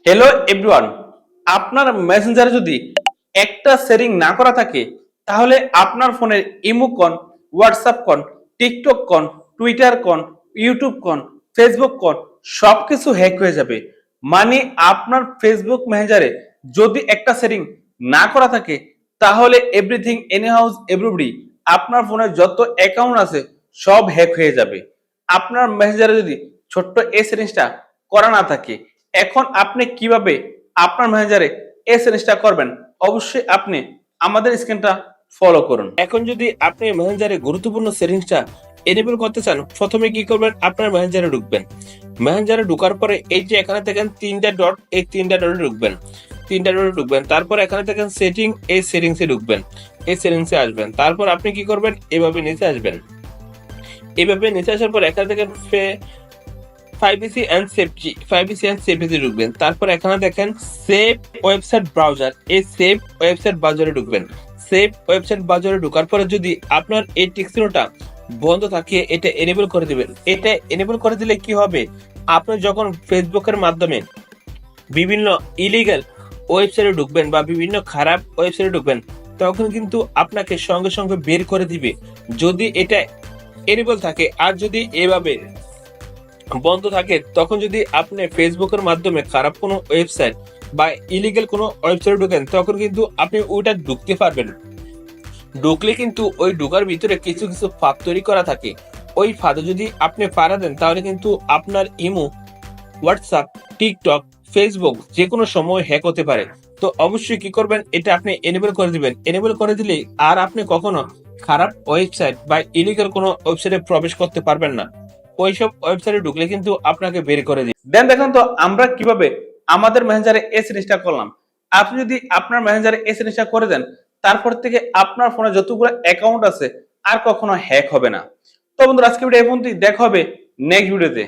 Hello everyone, আপনার মেসেঞ্জারে যদি একটা শেয়ারিং না করা থাকে তাহলে আপনার ফোনের ইমো কন, হোয়াটসঅ্যাপ কন, টিকটক কন, টুইটার কন, ইউটিউব কন, ফেসবুক কন, সবকিছু হ্যাক হয়ে যাবে। মানে আপনার ফেসবুক মেসেঞ্জারে যদি একটা শেয়ারিং না করা থাকে তাহলে এভরিথিং এনি হাউস এভরিবডি, আপনার ফোনে যত অ্যাকাউন্ট আছে সব হ্যাক হয়ে যাবে। আপনার মেসেঞ্জারে যদি ছোট্ট এই সেটিংসটা করা না থাকে, এখন আপনি কিভাবে আপনার মেসেঞ্জারে এই সেটিংসটা করবেন? অবশ্যই আপনি আমাদের স্ক্রিনটা ফলো করুন। এখন যদি আপনি মেসেঞ্জারে গুরুত্বপূর্ণ সেটিংসটা এনেবল করতে চান, প্রথমে কি করবেন? আপনার মেসেঞ্জারে ঢুকবেন। মেসেঞ্জারে ঢোকার পরে এই যে এখানে দেখেন তিনটা ডট, এই তিনটা ডটে ঢুকবেন। তিনটা ডটে ঢুকবেন, তারপর এখানে দেখেন সেটিং, এই সেটিংসে ঢুকবেন। এই সেটিংসে আসবেন, তারপর আপনি কি করবেন? এভাবে নিচে আসবেন। এভাবে নিচে আসার পর এখানে দেখেন প্রাইভেসি এন্ড সেফটি ঢুকবেন। তারপর এখানে দেখেন সেভ ওয়েবসাইট ব্রাউজার, এই সেভ ওয়েবসাইট ব্রাউজারে ঢুকবেন। সেভ ওয়েবসাইট ব্রাউজারে ঢোকার পরে যদি আপনার এই টিকচিহ্নটা বন্ধ থাকে, এটা এনেবল করে দিবেন। এটা এনেবল করে দিলে কি হবে? আপনি যখন ফেসবুকের মাধ্যমে বিভিন্ন ইলিগাল ওয়েবসাইটে ঢুকবেন বা বিভিন্ন খারাপ ওয়েবসাইটে ঢুকবেন, তখন কিন্তু আপনাকে সঙ্গে সঙ্গে বের করে দিবে, যদি এটা এনেবল থাকে। আর যদি এভাবে বন্ধ থাকে, তখন যদি আপনি ফেসবুকের মাধ্যমে খারাপ কোনো ওয়েবসাইট বা ইলিগাল কোনো ওয়েবসাইটে ঢুকেন, তখন কিন্তু আপনি ওইটা ঢুকতে পারবেন। ঢুকলে কিন্তু ওই ঢুকার ভিতরে কিছু কিছু ফাঁদ তৈরি করা থাকে। ওই ফাঁদে যদি আপনি পাড়া দেন, তাহলে কিন্তু আপনার ইমো, হোয়াটসঅ্যাপ, টিকটক, ফেসবুক যে কোনো সময় হ্যাক হতে পারে। তো অবশ্যই কি করবেন? এটা আপনি এনেবল করে দিবেন। এনেবল করে দিলে আর আপনি কখনো খারাপ ওয়েবসাইট বা ইলিগাল কোনো ওয়েবসাইটে প্রবেশ করতে পারবেন না। ওইসব ওয়েবসাইটে ঢুকলে কিন্তু আপনাকে বের করে দিবে। দেন দেখুন তো আমরা কিভাবে আমাদের মেসেঞ্জারে এই জিনিসটা করলাম। আপনি যদি আপনার মেসেঞ্জারে এই জিনিসটা করে দেন, তারপর থেকে আপনার ফোনে যতগুলো অ্যাকাউন্ট আছে আর কখনো হ্যাক হবে না। তো বন্ধুরা, আজকে ভিডিও এই পর্যন্তই। দেখা হবে নেক্সট ভিডিওতে।